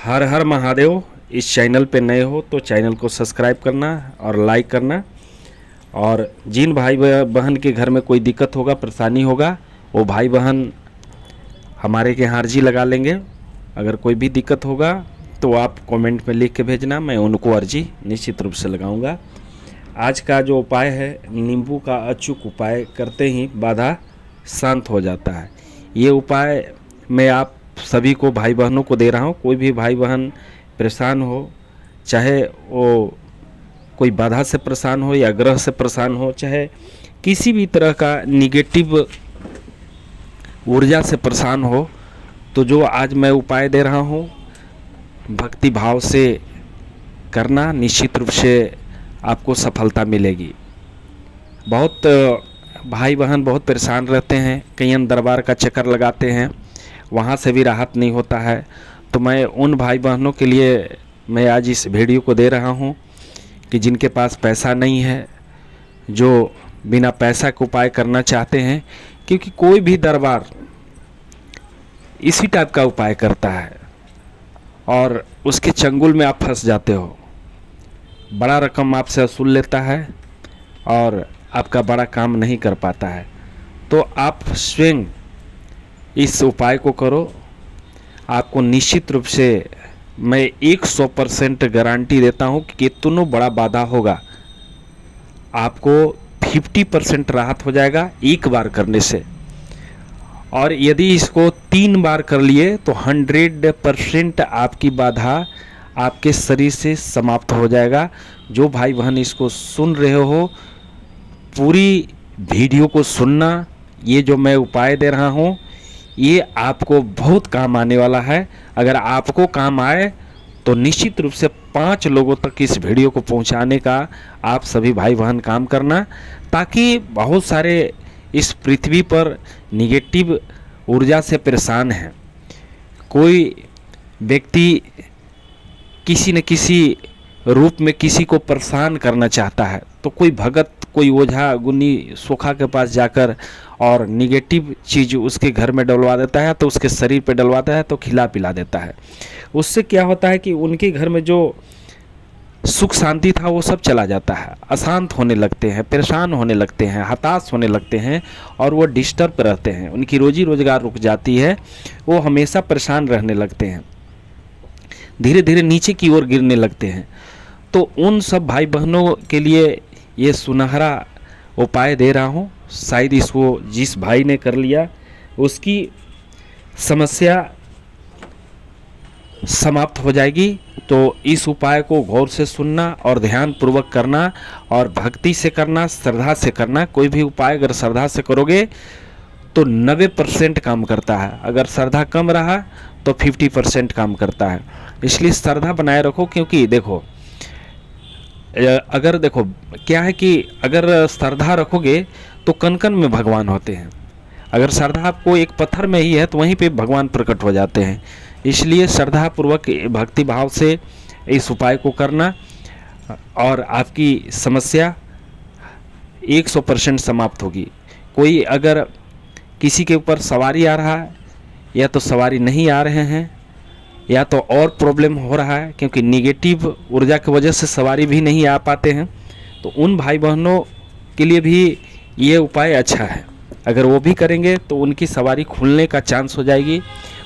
हर हर महादेव। इस चैनल पे नए हो तो चैनल को सब्सक्राइब करना और लाइक करना। और जिन भाई बहन के घर में कोई दिक्कत होगा, परेशानी होगा, वो भाई बहन हमारे के यहाँ अर्जी लगा लेंगे। अगर कोई भी दिक्कत होगा तो आप कमेंट में लिख के भेजना, मैं उनको अर्जी निश्चित रूप से लगाऊंगा। आज का जो उपाय है, नींबू का अचूक उपाय करते ही बाधा शांत हो जाता है। ये उपाय मैं आप सभी को, भाई बहनों को दे रहा हूँ। कोई भी भाई बहन परेशान हो, चाहे वो कोई बाधा से परेशान हो या ग्रह से परेशान हो, चाहे किसी भी तरह का निगेटिव ऊर्जा से परेशान हो, तो जो आज मैं उपाय दे रहा हूँ, भक्ति भाव से करना, निश्चित रूप से आपको सफलता मिलेगी। बहुत भाई बहन बहुत परेशान रहते हैं, कई दरबार का चक्कर लगाते हैं, वहाँ से भी राहत नहीं होता है। तो मैं उन भाई बहनों के लिए मैं आज इस वीडियो को दे रहा हूँ कि जिनके पास पैसा नहीं है, जो बिना पैसा के उपाय करना चाहते हैं, क्योंकि कोई भी दरबार इसी टाइप का उपाय करता है और उसके चंगुल में आप फंस जाते हो। बड़ा रकम आपसे वसूल लेता है और आपका बड़ा काम नहीं कर पाता है। तो आप स्वयं इस उपाय को करो, आपको निश्चित रूप से मैं 100% गारंटी देता हूँ कि कितना बड़ा बाधा होगा, आपको 50% राहत हो जाएगा एक बार करने से। और यदि इसको 3 बार कर लिए तो 100% आपकी बाधा आपके शरीर से समाप्त हो जाएगा। जो भाई बहन इसको सुन रहे हो, पूरी वीडियो को सुनना। ये जो मैं उपाय दे रहा हूँ, ये आपको बहुत काम आने वाला है। अगर आपको काम आए तो निश्चित रूप से 5 लोगों तक इस वीडियो को पहुंचाने का आप सभी भाई बहन काम करना, ताकि बहुत सारे इस पृथ्वी पर निगेटिव ऊर्जा से परेशान हैं। कोई व्यक्ति किसी न किसी रूप में किसी को परेशान करना चाहता है, तो कोई भगत, कोई ओझा गुनी सोखा के पास जाकर और निगेटिव चीज़ उसके घर में डलवा देता है, तो उसके शरीर पे डलवाता है, तो खिला पिला देता है। उससे क्या होता है कि उनके घर में जो सुख शांति था वो सब चला जाता है, अशांत होने लगते हैं, परेशान होने लगते हैं, हताश होने लगते हैं और वो डिस्टर्ब रहते हैं। उनकी रोजी रोजगार रुक जाती है, वो हमेशा परेशान रहने लगते हैं, धीरे धीरे नीचे की ओर गिरने लगते हैं। तो उन सब भाई बहनों के लिए ये सुनहरा उपाय दे रहा हूँ। शायद इसको जिस भाई ने कर लिया उसकी समस्या समाप्त हो जाएगी। तो इस उपाय को गौर से सुनना और ध्यान पूर्वक करना और भक्ति से करना, श्रद्धा से करना। कोई भी उपाय अगर श्रद्धा से करोगे तो 90% काम करता है, अगर श्रद्धा कम रहा तो 50% काम करता है। इसलिए श्रद्धा बनाए रखो, क्योंकि देखो क्या है कि अगर श्रद्धा रखोगे तो कण कण में भगवान होते हैं। अगर श्रद्धा आपको एक पत्थर में ही है तो वहीं पे भगवान प्रकट हो जाते हैं। इसलिए श्रद्धा पूर्वक भक्ति भाव से इस उपाय को करना और आपकी समस्या 100% समाप्त होगी। कोई अगर किसी के ऊपर सवारी आ रहा है, या तो सवारी नहीं आ रहे हैं, या तो और प्रॉब्लम हो रहा है, क्योंकि निगेटिव ऊर्जा की वजह से सवारी भी नहीं आ पाते हैं, तो उन भाई बहनों के लिए भी ये उपाय अच्छा है। अगर वो भी करेंगे तो उनकी सवारी खुलने का चांस हो जाएगी,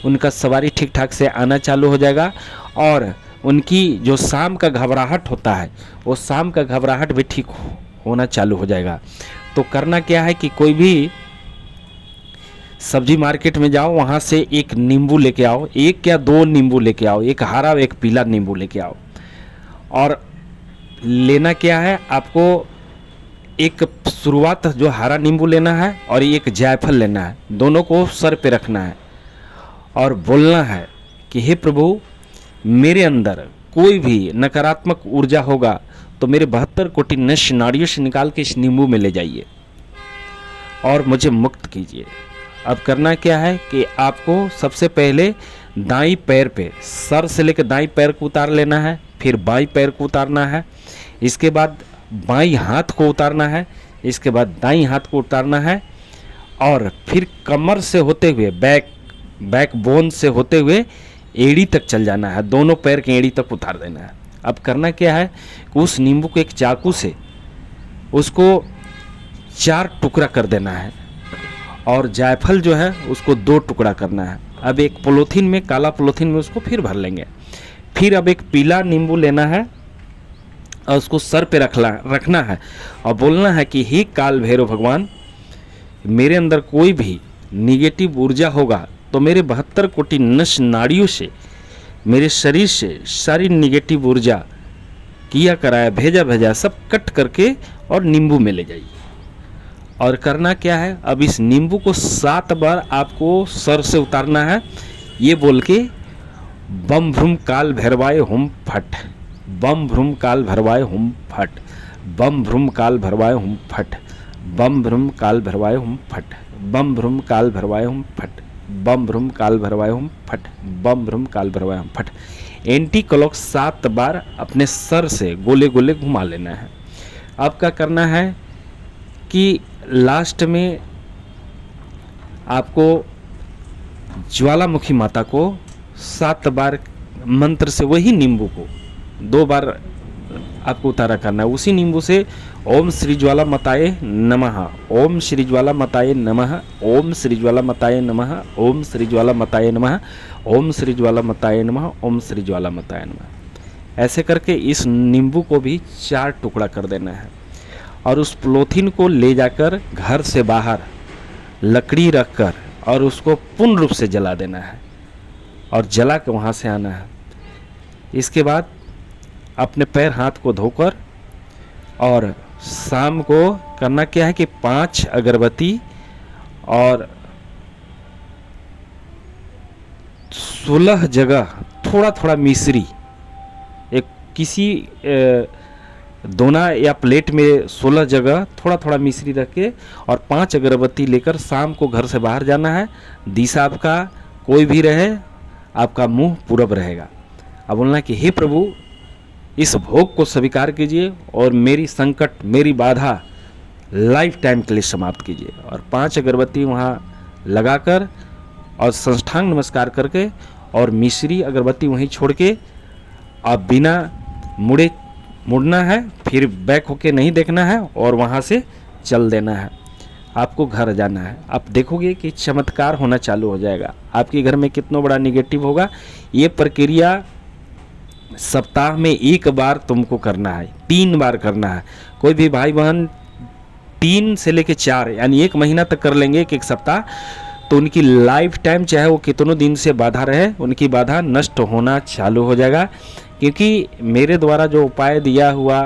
उनका सवारी ठीक ठाक से आना चालू हो जाएगा और उनकी जो शाम का घबराहट होता है, वो शाम का घबराहट भी ठीक होना चालू हो जाएगा। तो करना क्या है कि कोई भी सब्जी मार्केट में जाओ, वहाँ से एक नींबू लेके आओ, 1 या 2 नींबू लेके आओ, एक हरा एक पीला नींबू लेके आओ। और लेना क्या है, आपको एक शुरुआत जो हरा नींबू लेना है और एक जायफल लेना है, दोनों को सर पे रखना है और बोलना है कि हे प्रभु, मेरे अंदर कोई भी नकारात्मक ऊर्जा होगा तो मेरे 72 कोटि नश नाड़ियों से निकाल के इस नींबू में ले जाइए और मुझे मुक्त कीजिए। अब करना क्या है कि आपको सबसे पहले दाईं पैर पे, सर से लेकर दाईं पैर को उतार लेना है, फिर बाईं पैर को उतारना है, इसके बाद बाईं हाथ को उतारना है, इसके बाद दाईं हाथ को उतारना है और फिर कमर से होते हुए बैक बोन से होते हुए एड़ी तक चल जाना है, दोनों पैर के एड़ी तक उतार देना है। अब करना क्या है कि उस नींबू को एक चाकू से उसको 4 टुकड़ा कर देना है और जायफल जो है उसको 2 टुकड़ा करना है। अब एक पॉलीथीन में, काला पॉलीथीन में उसको फिर भर लेंगे। फिर अब एक पीला नींबू लेना है और उसको सर पे रखना है और बोलना है कि हे काल भैरव भगवान, मेरे अंदर कोई भी निगेटिव ऊर्जा होगा तो मेरे 72 कोटि नस नाड़ियों से, मेरे शरीर से सारी निगेटिव ऊर्जा किया कराया भेजा सब कट करके और नींबू में ले जाइए। और करना क्या है, अब इस नींबू को 7 बार आपको सर से उतारना है, ये बोल के बम भ्रूम काल भैरवाय हुम फट, बम भ्रूम काल भैरवाय हुम फट, बम भ्रूम काल भैरवाय हुम फट, बम भ्रूम काल भैरवाय हुम फट, बम भ्रूम काल भैरवाय हुम फट, बम भ्रूम काल भैरवाय हुम फट, बम भ्रूम काल भैरवाय हुम फट। एंटी क्लॉक 7 बार अपने सर से गोले गोले घुमा लेना है। अब क्या करना है कि लास्ट में आपको ज्वालामुखी माता को 7 बार मंत्र से, वही नींबू को 2 बार आपको उतारा करना है। उसी नींबू से ओम श्री ज्वाला माताये नमः, ओम श्री ज्वाला माताये नमः, ओम श्री ज्वाला माताये नमः, ओम श्री ज्वाला माताये नमः, ओम श्री ज्वाला माताये नमः, ओम श्री ज्वाला माताये नमः। ऐसे करके इस नींबू को भी 4 टुकड़ा कर देना है और उस पॉलीथीन को ले जाकर घर से बाहर लकड़ी रखकर और उसको पूर्ण रूप से जला देना है और जला के वहाँ से आना है। इसके बाद अपने पैर हाथ को धोकर और शाम को करना क्या है कि 5 अगरबत्ती और 16 जगह थोड़ा थोड़ा मिश्री, एक किसी दोना या प्लेट में 16 जगह थोड़ा थोड़ा मिश्री रख के और 5 अगरबत्ती लेकर शाम को घर से बाहर जाना है। दिशा आपका कोई भी रहे, आपका मुंह पूरब रहेगा। अब बोलना कि हे प्रभु, इस भोग को स्वीकार कीजिए और मेरी संकट, मेरी बाधा लाइफ टाइम के लिए समाप्त कीजिए। और 5 अगरबत्ती वहाँ लगाकर और साष्टांग नमस्कार करके और मिश्री अगरबत्ती वहीं छोड़ के आप बिना मुड़ना है, फिर बैक होके नहीं देखना है और वहाँ से चल देना है। आपको घर जाना है। आप देखोगे कि चमत्कार होना चालू हो जाएगा। आपके घर में कितना बड़ा निगेटिव होगा। ये प्रक्रिया सप्ताह में 1 बार तुमको करना है, 3 बार करना है। कोई भी भाई बहन 3 से लेके 4 यानी 1 महीना तक कर लेंगे, एक सप्ताह, तो उनकी लाइफ टाइम चाहे वो कितनों दिन से बाधा रहे, उनकी बाधा नष्ट होना चालू हो जाएगा। क्योंकि मेरे द्वारा जो उपाय दिया हुआ,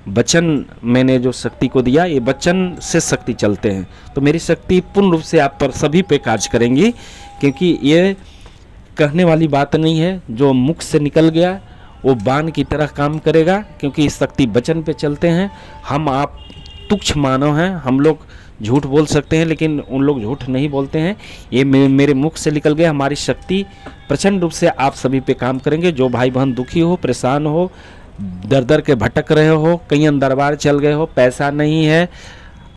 वचन मैंने जो शक्ति को दिया, ये वचन से शक्ति चलते हैं, तो मेरी शक्ति पूर्ण रूप से आप पर सभी पे कार्य करेंगी। क्योंकि ये कहने वाली बात नहीं है, जो मुख से निकल गया वो बाण की तरह काम करेगा। क्योंकि इस शक्ति वचन पे चलते हैं। हम आप तुच्छ मानव हैं, हम लोग झूठ बोल सकते हैं लेकिन उन लोग झूठ नहीं बोलते हैं। ये मेरे मुख से निकल गया। हमारी शक्ति प्रचंड रूप से आप सभी पे काम करेंगे। जो भाई बहन दुखी हो, परेशान हो, दर दर के भटक रहे हो, कहीं दरबार चल गए हो, पैसा नहीं है,